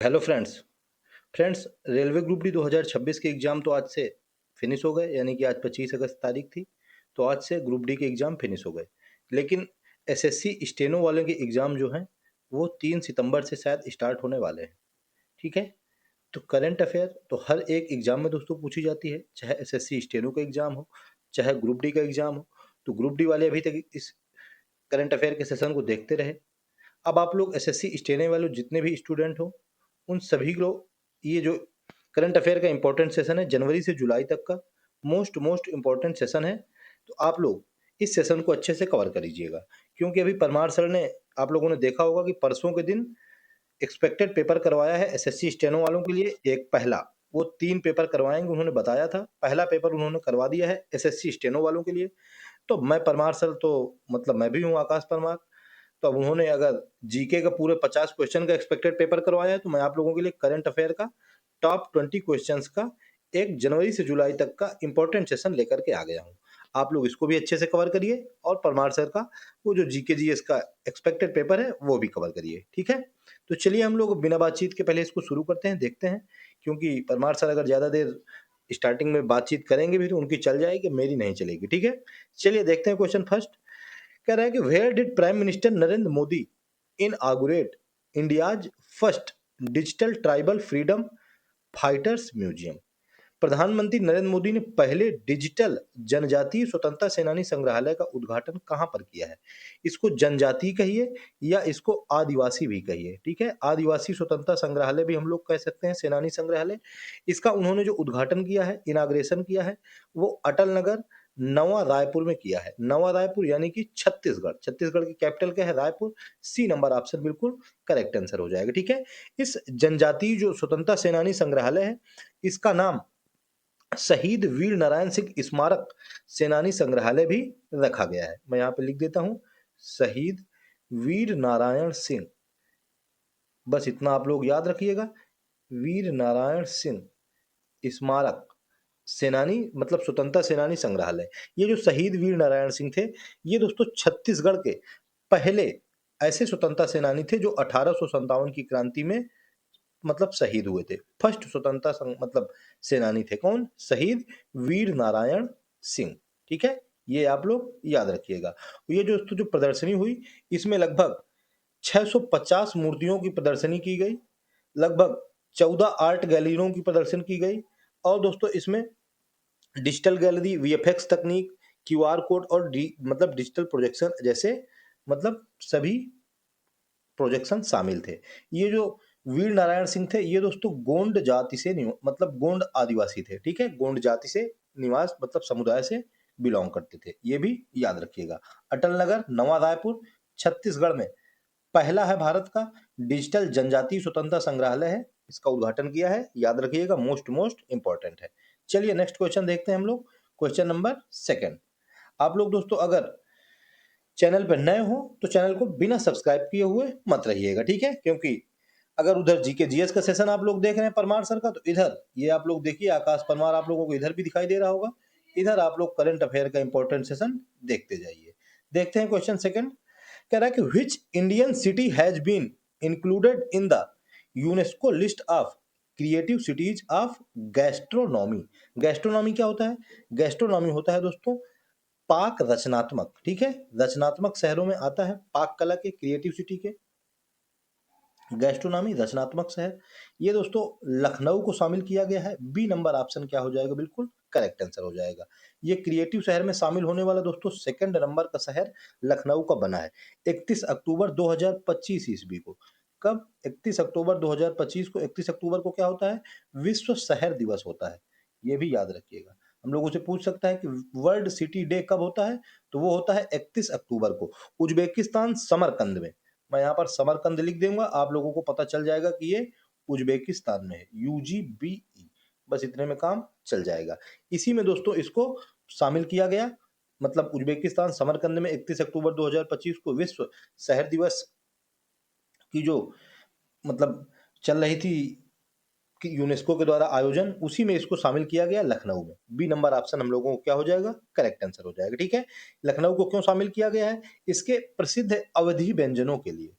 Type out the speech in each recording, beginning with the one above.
Hello friends. Railway group D 2026 के exam तो आज से फिनिश हो गए, यानी कि आज 25 अगस्त तारीख थी। तो आज से ग्रुप डी के एग्ज़ाम फिनिश हो गए। लेकिन एसएससी स्टेनो वाले के एग्ज़ाम जो हैं वो 3 सितंबर से शायद स्टार्ट होने वाले हैं। ठीक है? तो करंट अफेयर तो हर एक एग्ज़ाम में दोस्तों पूछी जाती है, चाहे एसएससी स्टेनो का एग्ज़ाम हो, चाहे ग्रुप डी का एग्ज़ाम हो। तो ग्रुप डी वाले अभी तक इस करंट अफेयर के सेशन को देखते रहे। अब आप लोग एसएससी स्टेनो वाले जितने भी स्टूडेंट हो, उन सभी को ये जो करंट अफेयर का इंपॉर्टेंट सेशन है जनवरी से जुलाई तक का मोस्ट इंपॉर्टेंट सेशन है। तो आप लोग इस सेशन को अच्छे से कवर कर लीजिएगा, क्योंकि अभी परमार सर ने, आप लोगों ने देखा होगा कि परसों के दिन एक्सपेक्टेड पेपर करवाया है एसएससी स्टेनो वालों के लिए। एक पहला, वो 3 पेपर करवाएंगे उन्होंने बताया था। पहला पेपर उन्होंने करवा दिया है एसएससी स्टेनो वालों के लिए। तो मैं परमार सर तो मतलब मैं भी हूँ आकाश परमार। तो अब उन्होंने अगर जीके का पूरे 50 क्वेश्चन का एक्सपेक्टेड पेपर करवाया है, तो मैं आप लोगों के लिए करंट अफेयर का टॉप 20 क्वेश्चंस का एक जनवरी से जुलाई तक का इंपॉर्टेंट सेशन लेकर के आ गया हूँ। आप लोग इसको भी अच्छे से कवर करिए और परमार सर का वो जो जीके जीएस का एक्सपेक्टेड पेपर है वो भी कवर करिए। ठीक है? तो चलिए हम लोग बिना बातचीत के पहले इसको शुरू करते हैं, देखते हैं। क्योंकि परमार सर अगर ज़्यादा देर स्टार्टिंग में बातचीत करेंगे भी तो उनकी चल जाएगी, मेरी नहीं चलेगी। ठीक है? चलिए देखते हैं क्वेश्चन फर्स्ट। कह रहा है कि where did prime minister Narendra Modi inaugurate India's first digital tribal freedom fighters museum. प्रधानमंत्री नरेंद्र मोदी ने पहले डिजिटल जनजातीय स्वतंत्रता सेनानी संग्रहालय का उद्घाटन कहां पर किया है? इसको जनजातीय कहिए या इसको आदिवासी भी कहिए। ठीक है? आदिवासी स्वतंत्रता संग्रहालय भी हम लोग कह सकते हैं, सेनानी संग्रहालय। इसका उन्होंने जो उद्घाटन किया है, इनाग्रेशन किया है, वो अटल नगर नवा रायपुर में किया है। नवा रायपुर यानी कि छत्तीसगढ़। छत्तीसगढ़ की कैपिटल क्या है? रायपुर। सी नंबर ऑप्शन बिल्कुल करेक्ट आंसर हो जाएगा। ठीक है? इस जनजातीय जो स्वतंत्रता सेनानी संग्रहालय है, इसका नाम शहीद वीर नारायण सिंह स्मारक सेनानी संग्रहालय भी रखा गया है। मैं यहाँ पे लिख देता हूँ, शहीद वीर नारायण सिंह। बस इतना आप लोग याद रखिएगा, वीर नारायण सिंह स्मारक सेनानी मतलब स्वतंत्रता सेनानी संग्रहालय। ये जो शहीद वीर नारायण सिंह थे, ये दोस्तों छत्तीसगढ़ के पहले ऐसे स्वतंत्रता सेनानी थे जो 1857 की क्रांति में मतलब शहीद हुए थे। फर्स्ट स्वतंत्रता मतलब सेनानी थे कौन? शहीद वीर नारायण सिंह। ठीक है? ये आप लोग याद रखिएगा। ये जो प्रदर्शनी हुई, इसमें लगभग 650 मूर्तियों की प्रदर्शनी की गई, लगभग 14 आर्ट गैलरियों की प्रदर्शन की गई। और दोस्तों इसमें डिजिटल गैलरी, वीएफएक्स तकनीक, क्यूआर कोड और मतलब डिजिटल प्रोजेक्शन जैसे मतलब सभी प्रोजेक्शन शामिल थे। ये जो वीर नारायण सिंह थे, ये दोस्तों गोंड जाति से मतलब गोंड आदिवासी थे। ठीक है? गोंड जाति से निवास मतलब समुदाय से बिलोंग करते थे। ये भी याद रखिएगा। अटल नगर नवा रायपुर छत्तीसगढ़ में पहला है भारत का डिजिटल जनजातीय स्वतंत्रता संग्रहालय है। इसका उद्घाटन किया है, याद रखिएगा, मोस्ट इंपॉर्टेंट है। चलिए नेक्स्ट क्वेश्चन देखते हैं हम लोग। Question number second. आप लोग दोस्तों अगर चैनल पर नए हो तो चैनल को बिना सब्सक्राइब किए हुए मत रहिएगा। ठीक है? क्योंकि अगर उधर जीके जीएस का सेशन आप लोग देख रहे हैं परमार सर का, तो इधर ये आप लोग देखिए आकाश परमार आप लोगों को इधर भी दिखाई दे रहा होगा। इधर आप लोग करंट अफेयर का इंपॉर्टेंट सेशन देखते जाइए। देखते हैं क्वेश्चन सेकंड। कह रहा है कि which Indian city has been included in the UNESCO list of creative cities of gastronomy. Gastronomy क्या होता है? गैस्ट्रोनॉमी होता है दोस्तों पाक रचनात्मक। ठीक है? रचनात्मक शहरों में आता है पाक कला के, क्रिएटिव सिटी के। गैस्ट्रोनॉमी रचनात्मक शहर, ये दोस्तों लखनऊ को शामिल किया गया है। बी नंबर ऑप्शन क्या हो जाएगा? बिल्कुल करेक्ट आंसर हो जाएगा। ये क्रिएटिव शहर में शामिल होने वाला दोस्तों सेकंड नंबर का शहर लखनऊ का बना है 31 अक्टूबर 2025 ईस्वी को। कब? 31 अक्टूबर 2025 को। 31 अक्टूबर को क्या होता है? विश्व शहर दिवस होता है। ये भी याद रखिएगा। हम लोगों से पूछ सकता है कि वर्ल्ड सिटी डे कब होता है? तो वो होता है 31 अक्टूबर को, उज्बेकिस्तान समरकंद में। मैं यहाँ पर समरकंद लिख दूंगा, आप लोगों को पता चल जाएगा कि ये उज्बेकिस्तान में है, UGBE। बस इतने में काम चल जाएगा। इसी में दोस्तों इसको शामिल किया गया, मतलब उज्बेकिस्तान समरकंद में 31 अक्टूबर 2025 को विश्व शहर दिवस की जो मतलब चल रही थी कि यूनेस्को के द्वारा आयोजन, उसी में इसको शामिल किया गया लखनऊ में। बी नंबर ऑप्शन हम लोगों को क्या हो जाएगा? करेक्ट आंसर हो जाएगा। ठीक है? लखनऊ को क्यों शामिल किया गया है? इसके प्रसिद्ध अवधी व्यंजनों के लिए।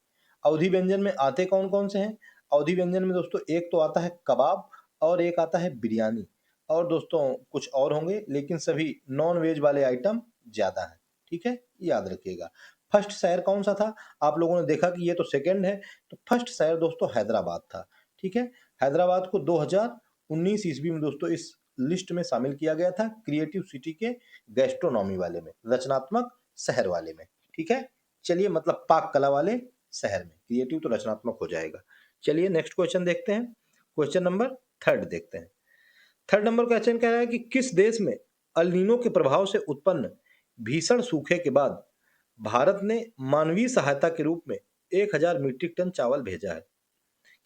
अवधी व्यंजन में आते कौन कौन से हैं? अवधी व्यंजन में दोस्तों एक तो आता है कबाब और एक आता है बिरयानी, और दोस्तों कुछ और होंगे, लेकिन सभी नॉन वेज वाले आइटम ज़्यादा हैं। ठीक है, याद रखिएगा। फर्स्ट शहर कौन सा था? आप लोगों ने देखा कि ये तो सेकंड है, तो फर्स्ट शहर दोस्तों हैदराबाद था। ठीक है, हैदराबाद को 2019 ईस्वी में दोस्तों इस लिस्ट में शामिल किया गया था, क्रिएटिव सिटी के गैस्ट्रोनॉमी वाले में, रचनात्मक शहर वाले में। ठीक है, चलिए, मतलब पाक कला वाले शहर में, क्रिएटिव तो रचनात्मक हो जाएगा। चलिए नेक्स्ट क्वेश्चन देखते हैं, क्वेश्चन नंबर थर्ड देखते हैं। थर्ड नंबर क्वेश्चन कह रहा है कि किस देश में अल नीनो के प्रभाव से उत्पन्न भीषण सूखे के बाद भारत ने मानवीय सहायता के रूप में 1000 मीट्रिक टन चावल भेजा है?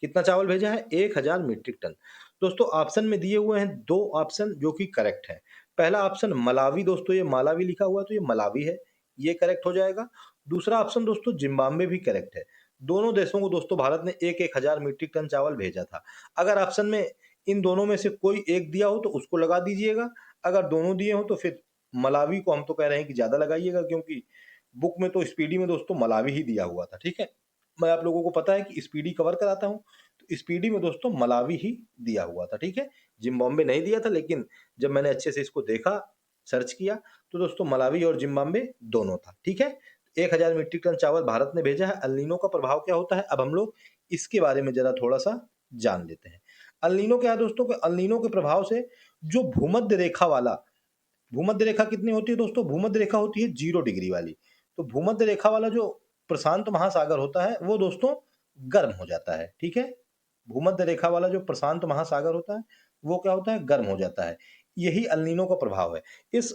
कितना चावल भेजा है? 1000 मीट्रिक टन। दोस्तों ऑप्शन में दिए हुए हैं दो ऑप्शन जो कि करेक्ट है। पहला ऑप्शन मलावी, दोस्तों ये मालावी लिखा हुआ है तो ये मलावी है, ये करेक्ट हो जाएगा। दूसरा ऑप्शन दोस्तों जिम्बाब्वे भी करेक्ट है। दोनों देशों को दोस्तों भारत ने एक एक हजार मीट्रिक टन चावल भेजा था। अगर ऑप्शन में इन दोनों में से कोई एक दिया हो तो उसको लगा दीजिएगा, अगर दोनों दिए हो तो फिर मलावी को हम तो कह रहे हैं कि ज्यादा लगाइएगा, क्योंकि बुक में तो स्पीडी में दोस्तों मलावी ही दिया हुआ था। ठीक है, मैं आप लोगों को पता है कि स्पीडी कवर कराता हूँ, तो स्पीडी में दोस्तों मलावी ही दिया हुआ था। ठीक है, जिम्बाब्वे नहीं दिया था, लेकिन जब मैंने अच्छे से इसको देखा, सर्च किया, तो दोस्तों मलावी और जिम्बाब्वे दोनों था। ठीक है, 1000 मीट्रिक टन चावल भारत ने भेजा है। अल नीनो का प्रभाव क्या होता है, अब हम लोग इसके बारे में जरा थोड़ा सा जान लेते हैं। अल नीनो क्या है दोस्तों, अल नीनो के प्रभाव से जो भूमध्य रेखा वाला, भूमध्य रेखा कितनी होती है दोस्तों? भूमध्य रेखा होती है 0 डिग्री वाली। तो भूमध्य रेखा वाला जो प्रशांत महासागर होता है वो दोस्तों गर्म हो जाता है। ठीक है, भूमध्य रेखा वाला जो प्रशांत महासागर होता है वो क्या होता है? गर्म हो जाता है। यही अल नीनो का प्रभाव है। इस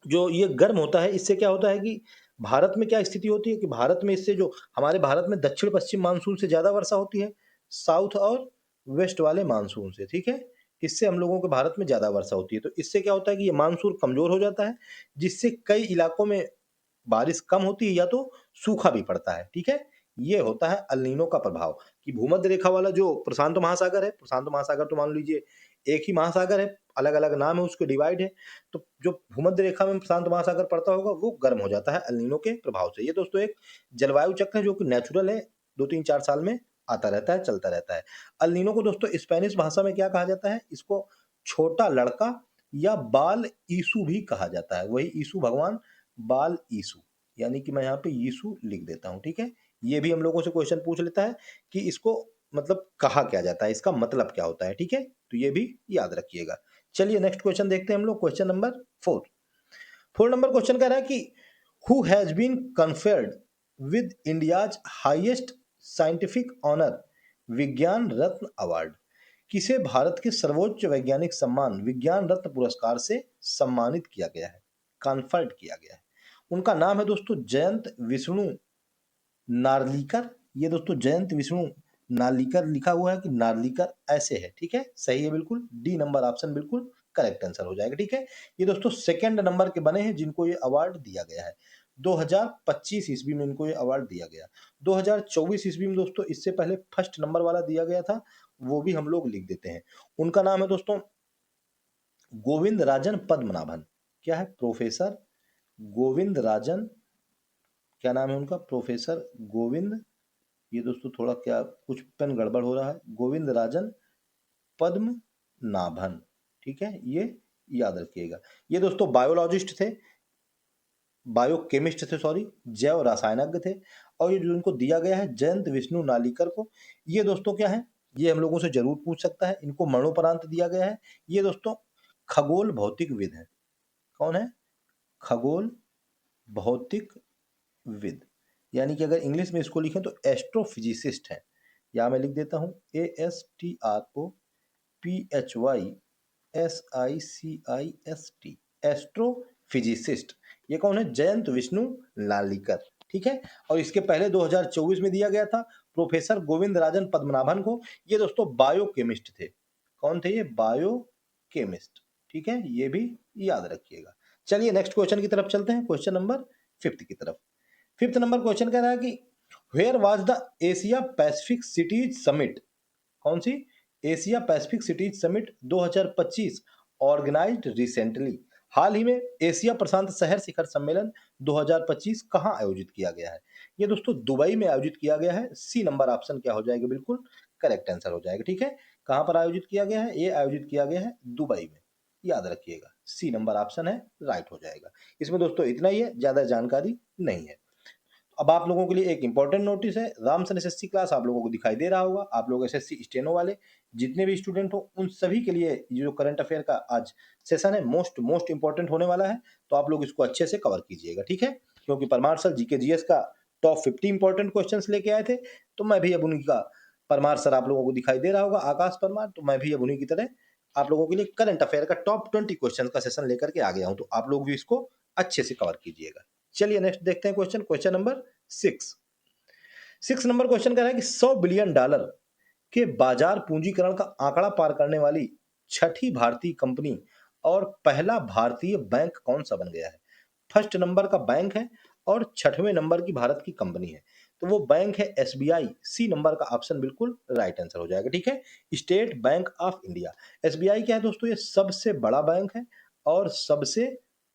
जो ये गर्म होता है, इससे क्या होता है कि भारत में क्या स्थिति होती है कि भारत में इससे जो हमारे भारत में दक्षिण पश्चिम मानसून से ज्यादा वर्षा होती है, साउथ और वेस्ट वाले मानसून से। ठीक है, इससे हम लोगों के भारत में ज्यादा वर्षा होती है, तो इससे क्या होता है कि ये मानसून कमजोर हो जाता है, जिससे कई इलाकों में बारिश कम होती है या तो सूखा भी पड़ता है। ठीक है, ये होता है अल नीनो का प्रभाव कि भूमध्य रेखा वाला जो प्रशांत महासागर है, प्रशांत महासागर तो मान लीजिए एक ही महासागर है, अलग अलग नाम है उसके, डिवाइड है, तो जो भूमध्य रेखा में प्रशांत महासागर पड़ता होगा वो गर्म हो जाता है अल नीनो के प्रभाव से। ये दोस्तों एक जलवायु चक्र है जो कि नेचुरल है, 2 3 4 साल में आता रहता है, चलता रहता है। अल नीनो को दोस्तों स्पेनिश भाषा में क्या कहा जाता है? इसको छोटा लड़का या बाल ईसु भी कहा जाता है। वही ईसु भगवान, बाल ईसु, यानी कि मैं यहाँ पे यीशु लिख देता हूँ। ठीक है, ये भी हम लोगों से क्वेश्चन पूछ लेता है कि इसको मतलब कहा क्या जाता है, इसका मतलब क्या होता है। ठीक है, तो ये भी याद रखिएगा। चलिए नेक्स्ट क्वेश्चन देखते हैं हम लोग, क्वेश्चन नंबर 4। 4 नंबर क्वेश्चन कह रहा है कि who has been conferred with India's highest scientific honour, Vigyan Ratna award? किसे भारत के सर्वोच्च वैज्ञानिक सम्मान विज्ञान रत्न पुरस्कार से सम्मानित किया गया है, कन्फर्ड किया गया है? उनका नाम है दोस्तों जयंत विष्णु नार्लिकर। ये दोस्तों जयंत विष्णु नार्लिकर लिखा हुआ है कि नार्लिकर ऐसे है। ठीक है, सही है बिल्कुल, डी नंबर ऑप्शन बिल्कुल करेक्ट आंसर हो जाएगा। ठीक है, ये दोस्तों सेकंड नंबर के बने हैं जिनको ये अवार्ड दिया गया है। 2025 ईस्वी में इनको ये अवार्ड दिया गया। 2024 ईस्वी में दोस्तों इससे पहले फर्स्ट नंबर वाला दिया गया था, वो भी हम लोग लिख देते हैं। उनका नाम है दोस्तों गोविंद राजन पद्मनाभन। क्या है? प्रोफेसर गोविंद राजन, क्या नाम है उनका? प्रोफेसर गोविंद, ये दोस्तों थोड़ा क्या कुछ पेन गड़बड़ हो रहा है, गोविंद राजन पद्मनाभन। ठीक है, ये याद रखिएगा। ये दोस्तों बायोलॉजिस्ट थे, बायोकेमिस्ट थे, सॉरी, जैव रसायनज्ञ थे। और ये जो इनको दिया गया है जयंत विष्णु नालिकर को, ये दोस्तों क्या है, ये हम लोगों से जरूर पूछ सकता है, इनको मरणोपरांत दिया गया है। ये दोस्तों खगोल भौतिकविद है। कौन है? खगोल भौतिक विद, यानी कि अगर इंग्लिश में इसको लिखें तो एस्ट्रोफिजिसिस्ट है। या मैं लिख देता हूं ASTROPHYSICIST, एस्ट्रोफिजिसिस्ट। ये कौन है? जयंत विष्णु नालिकर। ठीक है, और इसके पहले 2024 में दिया गया था प्रोफेसर गोविंद राजन पद्मनाभन को। ये दोस्तों बायोकेमिस्ट थे। कौन थे ये? बायोकेमिस्ट। ठीक है, ये भी याद रखिएगा। चलिए नेक्स्ट क्वेश्चन की तरफ चलते हैं, क्वेश्चन नंबर 5 की तरफ। 5 नंबर क्वेश्चन कह रहा है कि where was the Asia Pacific cities summit? कौन सी? Asia Pacific cities summit 2025 organised recently. हाल ही में एशिया प्रशांत शहर शिखर सम्मेलन 2025 कहां आयोजित किया गया है? ये दोस्तों दुबई में आयोजित किया गया है। सी नंबर ऑप्शन क्या हो जाएगा, बिल्कुल करेक्ट आंसर हो जाएगा। ठीक है, कहाँ पर आयोजित किया गया है, ये आयोजित किया गया है दुबई में, याद रखिएगा। सी नंबर ऑप्शन है राइट हो जाएगा। इसमें दोस्तों इतना ही है, ज्यादा जानकारी नहीं है। अब आप लोगों के लिए एक इंपॉर्टेंट नोटिस है, रामसन एसएससी क्लास आप लोगों को दिखाई दे रहा होगा। आप लोग एसएससी स्टेनो वाले जितने भी स्टूडेंट हो उन सभी के लिए ये जो करंट अफेयर का आज सेशन है मोस्ट मोस्ट इंपॉर्टेंट होने वाला है। तो आप लोग इसको अच्छे से कवर कीजिएगा, ठीक है। क्योंकि परमार सर जीके जीएस का टॉप 50 इंपॉर्टेंट क्वेश्चंस लेके आए थे, तो मैं भी अब उन्हीं का, परमार सर आप लोगों को दिखाई दे रहा होगा, आकाश परमार, तो मैं भी अब उन्हीं की तरह आप लोगों के लिए करंट अफेयर का टॉप 20 क्वेश्चन का सेशन लेकर के आ गया हूं। तो आप लोग भी इसको अच्छे से कवर कीजिएगा। चलिए नेक्स्ट देखते हैं question, question number 6 number question कह रहा है कि $100 बिलियन के बाजार पूंजीकरण का आंकड़ा पार करने वाली छठी भारतीय कंपनी और पहला भारतीय बैंक कौन सा बन गया है। फर्स्ट नंबर का बैंक है और छठवें नंबर की भारत की कंपनी है, तो वो बैंक है एसबीआई। सी नंबर का ऑप्शन बिल्कुल राइट आंसर हो जाएगा। ठीक है, state bank of India. SBI क्या है दोस्तों, ये सबसे बड़ा बैंक है और सबसे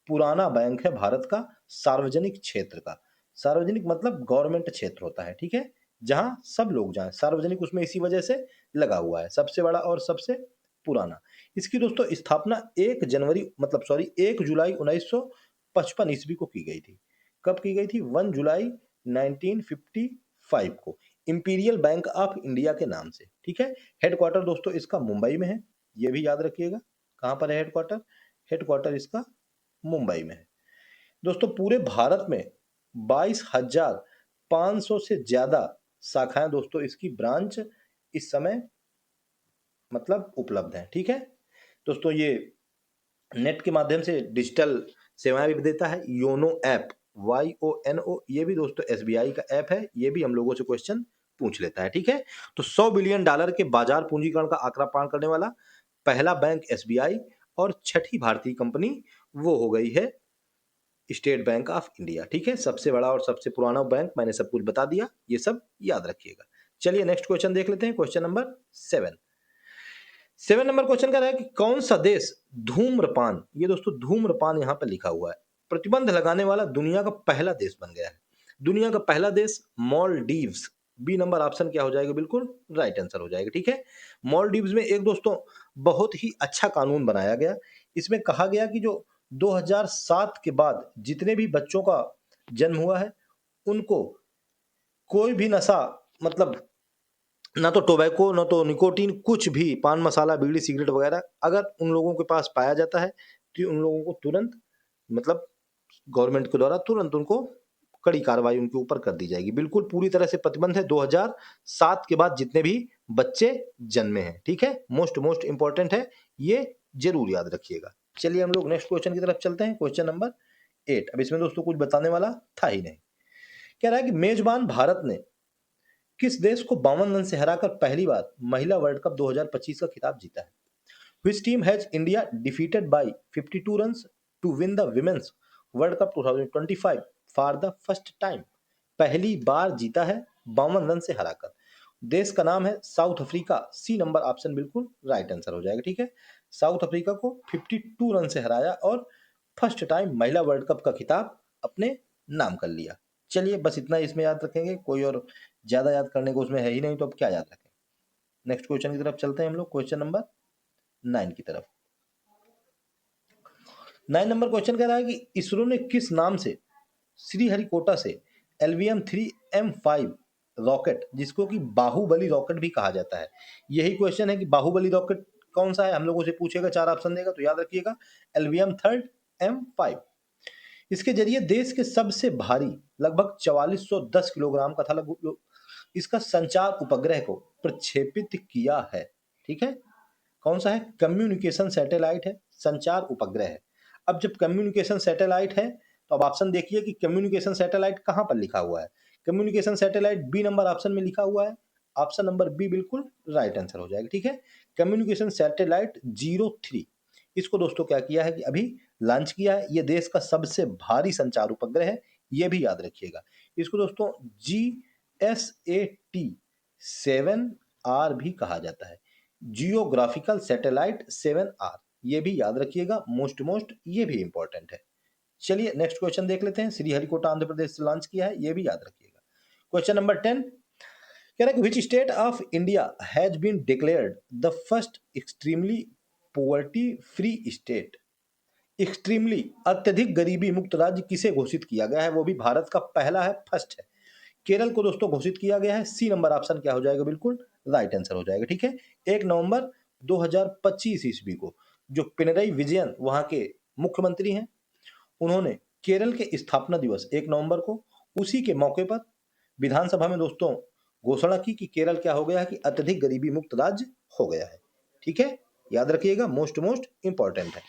पुराना बैंक है भारत का, सार्वजनिक क्षेत्र का। सार्वजनिक मतलब गवर्नमेंट क्षेत्र होता है, ठीक है, जहां सब लोग जाएं, सार्वजनिक उसमें इसी वजह से लगा हुआ है, सबसे बड़ा और सबसे पुराना। इसकी दोस्तों स्थापना 1 जनवरी मतलब सॉरी 1 जुलाई 1955 ईस्वी को की गई थी। कब की गई थी, 1 जुलाई 1955 को, इंपीरियल बैंक ऑफ इंडिया के नाम से। ठीक है, हेडक्वार्टर दोस्तों इसका मुंबई में है, ये भी याद रखिएगा। कहां पर है हेडक्वार्टर, हेडक्वार्टर इसका मुंबई में है। दोस्तों पूरे भारत में 22,500 से ज्यादा शाखाएं दोस्तों इसकी ब्रांच इस समय मतलब उपलब्ध है। ठीक है दोस्तों, ये नेट के माध्यम से डिजिटल सेवाएं भी देता है। योनो ऐप, YONO, ये भी दोस्तों एसबीआई का ऐप है, ये भी हम लोगों से क्वेश्चन पूछ लेता है। ठीक है, तो $100 बिलियन के बाजार पूंजीकरण का आंकड़ा पार करने वाला पहला बैंक एसबीआई और छठी भारतीय कंपनी वो हो गई है स्टेट बैंक ऑफ इंडिया। ठीक है, सबसे बड़ा और सबसे पुराना बैंक, मैंने सब कुछ बता दिया, ये सब याद रखिएगा। चलिए नेक्स्ट क्वेश्चन देख लेते हैं, क्वेश्चन नंबर 7 नंबर क्वेश्चन का है कि कौन सा देश धूम्रपान, ये दोस्तों धूम्रपान यहां पर लिखा हुआ है, प्रतिबंध लगाने वाला दुनिया का पहला देश बन गया है। दुनिया का पहला देश मॉलडीव्स। बी नंबर ऑप्शन क्या हो जाएगा, बिल्कुल राइट आंसर हो जाएगा। ठीक है, मॉलडीव्स में एक दोस्तों बहुत ही अच्छा कानून बनाया गया। इसमें कहा गया कि जो 2007 के बाद जितने भी बच्चों का जन्म हुआ है उनको कोई भी नशा मतलब ना तो टोबैको ना तो निकोटीन, कुछ भी पान मसाला बीड़ी सिगरेट वगैरह अगर उन लोगों के पास पाया जाता है तो उन लोगों को तुरंत मतलब गवर्नमेंट के द्वारा तुरंत उनको कड़ी कार्रवाई उनके ऊपर कर दी जाएगी। बिल्कुल पूरी तरह से प्रतिबंध है 2007 के बाद जितने भी बच्चे जन्मे हैं। ठीक है, मोस्ट मोस्ट इंपॉर्टेंट है, ये जरूर याद रखिएगा। चलिए हम लोग नेक्स्ट क्वेश्चन की तरफ चलते हैं, क्वेश्चन नंबर 8। अब इसमें दोस्तों कुछ बताने वाला था ही नहीं। कह रहा है कि मेजबान भारत ने किस देश को 52 रन से हराकर पहली बार महिला वर्ल्ड कप 2025 का खिताब जीता है। Which team has India defeated by 52 runs to win the Women's World Cup 2025 for the first time? पहली बार जीता है 52 रन से हराकर। देश का नाम है South Africa. C number option बिल्कुल राइट आंसर हो जाएगा। ठीक है, साउथ अफ्रीका को 52 रन से हराया और फर्स्ट टाइम महिला वर्ल्ड कप का खिताब अपने नाम कर लिया। चलिए बस इतना इसमें याद रखेंगे, कोई और ज्यादा याद करने को उसमें है ही नहीं, तो अब क्या याद रखें। नेक्स्ट क्वेश्चन की तरफ चलते हैं हम लोग, क्वेश्चन नंबर 9 की तरफ। 9 नंबर क्वेश्चन कह रहा है कि इसरो ने किस नाम से श्रीहरिकोटा से LVM-3M5 रॉकेट, जिसको कि बाहुबली रॉकेट भी कहा जाता है, यही क्वेश्चन है कि बाहुबली रॉकेट कौन सा है, हम लोगों से पूछेगा, 4 ऑप्शन देगा, तो याद रखिएगा LVM-3M5। इसके जरिए देश के सबसे भारी लगभग 4410 किलोग्राम का था लगभग इसका संचार उपग्रह को प्रक्षेपित किया है। ठीक है, कौन सा है, कम्युनिकेशन सैटेलाइट है, संचार उपग्रह है। अब जब कम्युनिकेशन सैटेलाइट है तो अब ऑप्शन देखिए कि कम्युनिकेशन सैटेलाइट कहां पर लिखा हुआ है। Communication satellite B number option में लिखा हुआ है, ऑप्शन नंबर बी बिल्कुल राइट आंसर हो जाएगा। ठीक है, कम्युनिकेशन सैटेलाइट 03, इसको दोस्तों क्या किया है कि अभी लॉन्च किया है। ये देश का सबसे भारी संचार उपग्रह है, ये भी याद रखिएगा। इसको दोस्तों GSAT-7R भी कहा जाता है, जियोग्राफिकल सैटेलाइट 7R, ये भी याद रखिएगा, मोस्ट मोस्ट ये भी इंपॉर्टेंट है। चलिए नेक्स्ट क्वेश्चन देख लेते हैं। श्रीहरिकोटा आंध्र प्रदेश से लॉन्च किया है, ये भी याद रखिएगा। क्वेश्चन नंबर 10 कह रहा है कि which state of India has been declared the first extremely poverty free state. Extremely अत्यधिक गरीबी मुक्त राज्य किसे घोषित किया गया है, वो भी भारत का पहला है, फर्स्ट है। केरल को दोस्तों घोषित किया गया है। सी नंबर ऑप्शन क्या हो जाएगा, बिल्कुल राइट आंसर हो जाएगा। ठीक है, 1 नवंबर 2025 ईस्वी को जो पिनरई विजयन वहां के मुख्यमंत्री हैं, उन्होंने केरल के स्थापना दिवस 1 नवंबर को, उसी के मौके पर विधानसभा में दोस्तों घोषणा की कि केरल क्या हो गया है कि अत्यधिक गरीबी मुक्त राज्य हो गया है। ठीक है, याद रखिएगा, मोस्ट मोस्ट इंपॉर्टेंट है।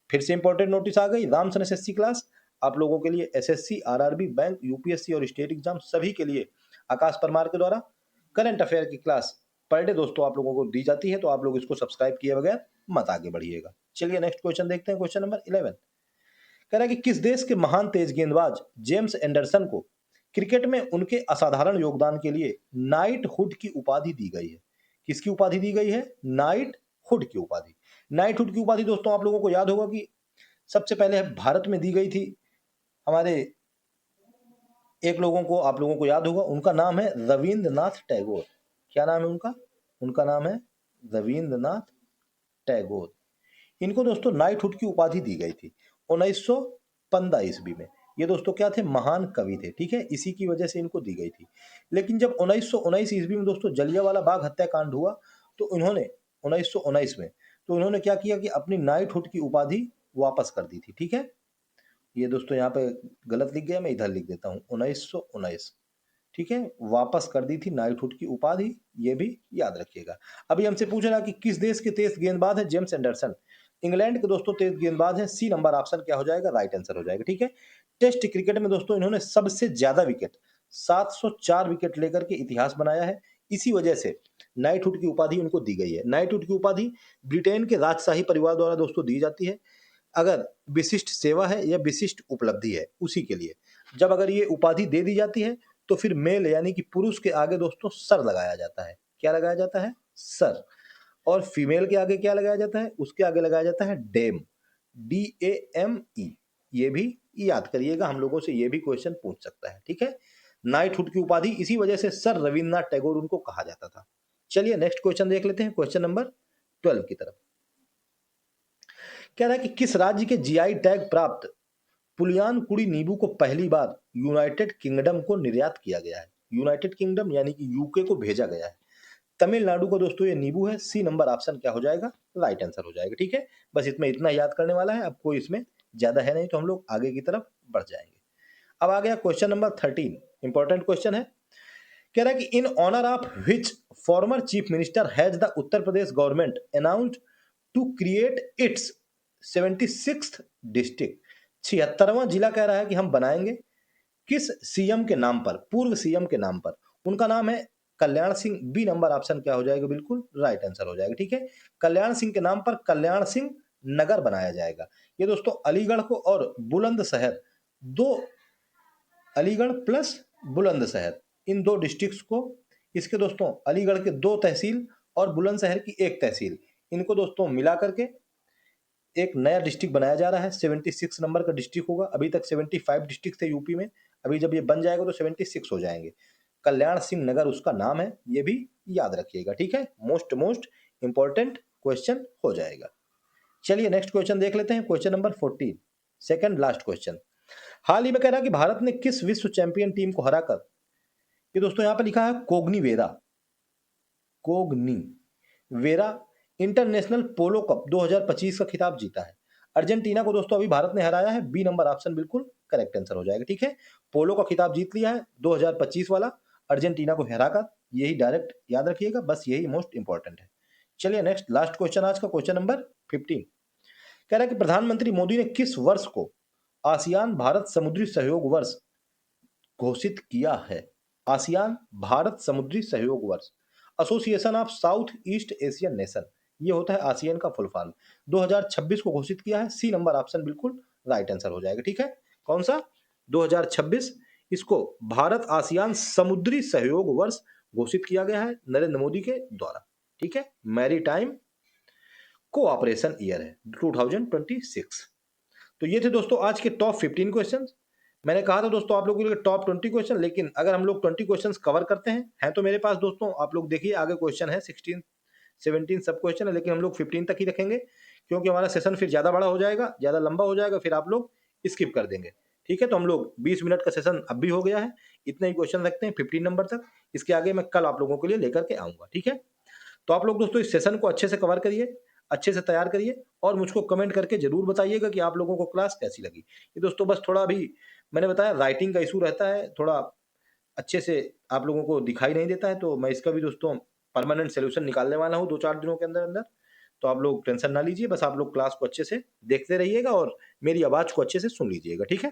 फिर से इंपॉर्टेंट नोटिस आ गई, रामसन एसएससी क्लास आप लोगों के लिए, एसएससी, आरआरबी, बैंक, यूपीएससी और स्टेट एग्जाम सभी के लिए आकाश परमार के द्वारा करंट अफेयर की क्लास पर डे दोस्तों आप लोगों को दी जाती है, तो आप लोग इसको सब्सक्राइब किए बगैर मत आगे बढ़िएगा। चलिए नेक्स्ट क्वेश्चन देखते हैं, क्वेश्चन नंबर 11 कह रहा है कि किस देश के महान तेज गेंदबाज जेम्स एंडरसन को क्रिकेट में उनके असाधारण योगदान के लिए नाइट हुड की उपाधि दी गई है। किसकी उपाधि दी गई है, नाइट हुड की उपाधि। नाइट हुड की उपाधि दोस्तों आप लोगों को याद होगा कि सबसे पहले भारत में दी गई थी हमारे एक लोगों को, आप लोगों को याद होगा, उनका नाम है रविंद्रनाथ टैगोर। क्या नाम है उनका, उनका नाम है रविंद्रनाथ टैगोर। इनको दोस्तों नाइटहुड की उपाधि दी गई थी 1915 ईस्वी में। ये दोस्तों क्या थे, महान कवि थे। ठीक है, इसी की वजह से इनको दी गई थी। लेकिन जब 1919 ईस्वी में दोस्तों जलियांवाला बाग हत्याकांड हुआ, तो इन्होंने 1919 में तो इन्होंने क्या किया कि अपनी नाइटहुड की उपाधि वापस कर दी थी। ठीक है, ये दोस्तों यहाँ पे गलत लिख गया, मैं इधर लिख देता हूँ 1919। ठीक है, वापस कर दी थी नाइटहुड की उपाधि, ये भी याद रखिएगा। अभी हमसे पूछ रहा कि किस देश के तेज गेंदबाज है जेम्स एंडरसन। इंग्लैंड के दोस्तों तेज गेंदबाज है। सी नंबर ऑप्शन क्या हो जाएगा, राइट आंसर हो जाएगा। ठीक है, टेस्ट क्रिकेट में दोस्तों इन्होंने सबसे ज्यादा विकेट 704 विकेट लेकर के इतिहास बनाया है। इसी वजह से नाइटहुड की उपाधि उनको दी गई है। नाइटहुड की उपाधि ब्रिटेन के राजशाही परिवार द्वारा दोस्तों दी जाती है अगर विशिष्ट सेवा है या विशिष्ट उपलब्धि है उसी के लिए। जब अगर ये उपाधि दे दी जाती है तो फिर मेल यानी कि पुरुष के आगे दोस्तों सर लगाया जाता है। क्या लगाया जाता है, सर। और फीमेल के आगे क्या लगाया जाता है, उसके आगे लगाया जाता है डेम, DAME। ये भी याद करिएगा, हम लोगों से ये भी क्वेश्चन पूछ सकता है। ठीक है, नाइटहुड की उपाधि इसी वजह से सर रविन्द्रनाथ टैगोर उनको कहा जाता था। चलिए नेक्स्ट क्वेश्चन देख लेते हैं, क्वेश्चन नंबर 12 की तरफ। कह रहा है कि किस राज्य के जीआई टैग प्राप्त पुलियान कुड़ी नींबू को पहली बार यूनाइटेड किंगडम को निर्यात किया गया है। यूनाइटेड किंगडम यानी कि यूके को भेजा गया है। तमिलनाडु का दोस्तों ये नींबू है। सी नंबर ऑप्शन क्या हो जाएगा, राइट आंसर हो जाएगा। ठीक है, बस इसमें इतना याद करने वाला है, अब कोई इसमें ज्यादा है नहीं, तो हम लोग आगे की तरफ बढ़ जाएंगे। अब आ गया क्वेश्चन नंबर 13, इंपॉर्टेंट क्वेश्चन है। कह रहा है कि in honour of which former chief minister has the Uttar Pradesh government announced to create its 76th district. 76वां जिला कह रहा है कि हम बनाएंगे, किस सीएम के नाम पर, पूर्व सीएम के नाम पर। उनका नाम है Kalyan Singh. B number option क्या हो जाएगा, बिल्कुल राइट आंसर हो जाएगा। ठीक है, कल्याण सिंह के नाम पर कल्याण सिंह नगर बनाया जाएगा। ये दोस्तों अलीगढ़ को और बुलंदशहर, दो, अलीगढ़ प्लस बुलंदशहर, इन दो डिस्ट्रिक्ट्स को, इसके दोस्तों अलीगढ़ के 2 तहसील और बुलंदशहर की 1 तहसील, इनको दोस्तों मिला करके एक नया डिस्ट्रिक्ट बनाया जा रहा है। 76 नंबर का डिस्ट्रिक्ट होगा। अभी तक 75 डिस्ट्रिक्ट थे यूपी में, अभी जब ये बन जाएगा तो 76 हो जाएंगे। कल्याण सिंह नगर उसका नाम है, ये भी याद रखिएगा। ठीक है, मोस्ट मोस्ट इंपॉर्टेंट क्वेश्चन हो जाएगा। चलिए नेक्स्ट क्वेश्चन देख लेते हैं, question number 14, second last question. हाल ही में कह रहा है कि भारत ने किस विश्व चैंपियन टीम को हराकर, ये दोस्तों यहां पर लिखा है कोग्नी वेरा, कोग्नी वेरा इंटरनेशनल पोलो कप 2025 का खिताब जीता है। अर्जेंटीना को दोस्तों अभी भारत ने हराया है। बी नंबर ऑप्शन बिल्कुल करेक्ट आंसर हो जाएगा। ठीक है, पोलो का खिताब जीत लिया है 2025 वाला, अर्जेंटीना को हराकर। यही डायरेक्ट याद रखिएगा, बस यही मोस्ट इंपॉर्टेंट है। चलिए नेक्स्ट लास्ट क्वेश्चन आज का, क्वेश्चन नंबर 15 कह रहा है कि प्रधानमंत्री मोदी ने किस वर्ष को आसियान भारत समुद्री सहयोग वर्ष घोषित किया है। आसियान भारत समुद्री सहयोग वर्ष, association of south east Asian nation, ये होता है आसियान का फुल फॉर्म। 2026 को घोषित किया है। सी नंबर ऑप्शन बिल्कुल राइट आंसर हो जाएगा। ठीक है, कौन सा, 2026, इसको भारत आसियान समुद्री सहयोग वर्ष घोषित किया गया है नरेंद्र मोदी के द्वारा। ठीक है, मैरी टाइम कोऑपरेशन ईयर है 2026। तो ये थे दोस्तों आज के टॉप 15 क्वेश्चन। मैंने कहा था दोस्तों आप लोगों के लिए टॉप 20 क्वेश्चन, लेकिन अगर हम लोग 20 क्वेश्चंस कवर करते हैं तो मेरे पास दोस्तों आप लोग देखिए आगे क्वेश्चन है 16, 17 सब क्वेश्चन है, लेकिन हम लोग 15 तक ही रखेंगे क्योंकि हमारा सेशन फिर ज़्यादा बड़ा हो जाएगा, ज़्यादा लंबा हो जाएगा, फिर आप लोग स्किप कर देंगे। ठीक है? तो हम लोग 20 मिनट का सेशन अब भी हो गया है, इतना ही क्वेश्चन रखते हैं 15 नंबर तक, इसके आगे मैं कल आप लोगों के लिए लेकर के आऊँगा। ठीक है? तो आप लोग दोस्तों इस सेशन को अच्छे से कवर करिए, अच्छे से तैयार करिए और मुझको कमेंट करके ज़रूर बताइएगा कि आप लोगों को क्लास कैसी लगी। ये दोस्तों बस थोड़ा अभी मैंने बताया राइटिंग का इश्यू रहता है, थोड़ा अच्छे से आप लोगों को दिखाई नहीं देता है, तो मैं इसका भी दोस्तों परमानेंट सॉल्यूशन निकालने वाला हूँ 2-4 दिनों के अंदर-अंदर। तो आप लोग टेंशन ना लीजिए, बस आप लोग क्लास को अच्छे से देखते रहिएगा और मेरी आवाज़ को अच्छे से सुन लीजिएगा, ठीक है?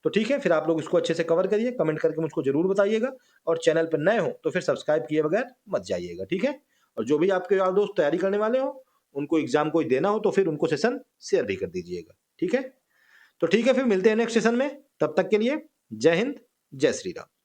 तो ठीक है, फिर आप लोग इसको अच्छे से कवर करिए, कमेंट करके मुझको ज़रूर बताइएगा और चैनल पर नए हो तो फिर सब्सक्राइब किए बगैर मत जाइएगा, ठीक है? और जो भी आपके यार दोस्त तैयारी करने वाले हो, उनको एग्ज़ाम कोई देना हो तो फिर उनको सेशन शेयर भी कर दीजिएगा, ठीक है? तो ठीक है, फिर मिलते हैं नेक्स्ट सेशन में, तब तक के लिए जय हिंद, जय श्री राम।